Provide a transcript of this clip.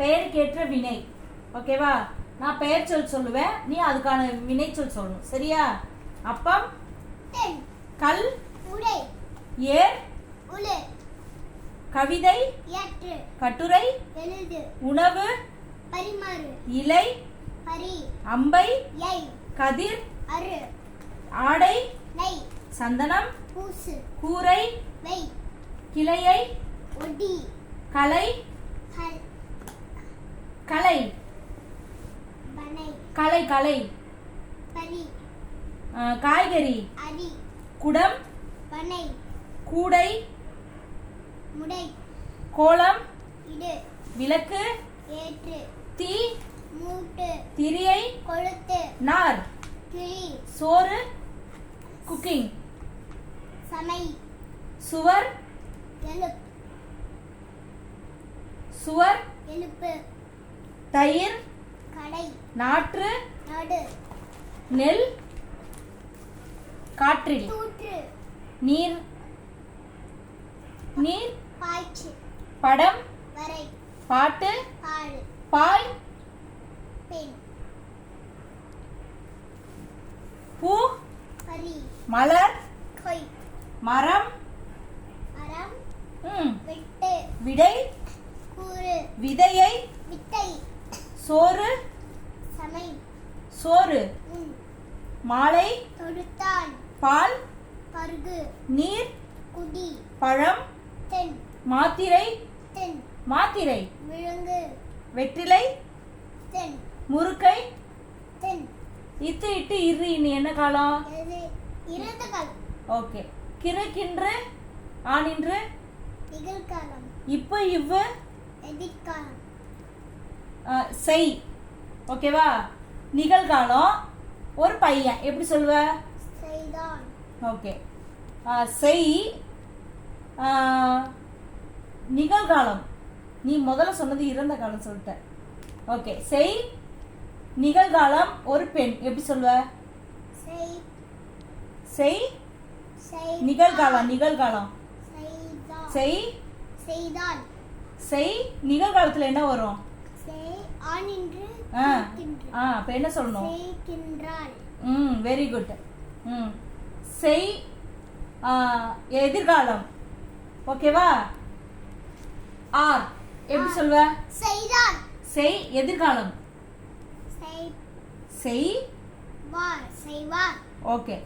பெயருக்கேற்ற வினை. ஓகேவா? நான் பெயர் சொல் சொல்லுவேன், நீ அதுக்கான வினை சொல் சொல்லணும். சரியா? அப்பம், கல், ஏர், கவிதை, கட்டுரை, உணவு, இலை, அம்பை, கதிர், ஆடை, சந்தனம், கூரை, கிளையை, கலை, கலை, கலை, கலை, காய்கறி, குடம், கூடை, கோலம், விளக்கு, தீ, திரியை, நார், சோறு, குக்கிங், சுவர், சுவர், தயிர், நாற்று, நெல், காற்றில், நீர், நீர், படம், பாட்டு, பாய், பூ, மலர், மரம், விடை, விதையை, சோறு, சோறு, மாலை, பால், நீர், பழம், மாத்திரை, மாத்திரை, வெற்றிலை, முறுக்கை, இத்து இட்டு இரு. இனி என்ன காலம்? ஓகே. கிறுக்கின்று, ஆனின்று, இப்ப இவ்வு, செய். ஓகேவா? நிகழ்காலம், ஒரு பையன் எப்படி சொல்லுவ? ஓகே. செய், நிகழ்காலம் நீ முதல்ல சொன்னது இறந்த காலம் சொல்லிட்ட. ஓகே. செய், நிகழ்காலம், ஒரு பெண் எப்படி சொல்லுவ? செய், நிகழ்காலம், நிகழ்காலம், செய், செய், நிகழ்காலத்துல என்ன வரும்? அப்ப என்ன சொல்லணும்? Very good. செய், எதிர்காலம். ஓகேவா? ஆர் எப்படி சொல்வ? செய், எதிர்காலம், செய், ஓகே.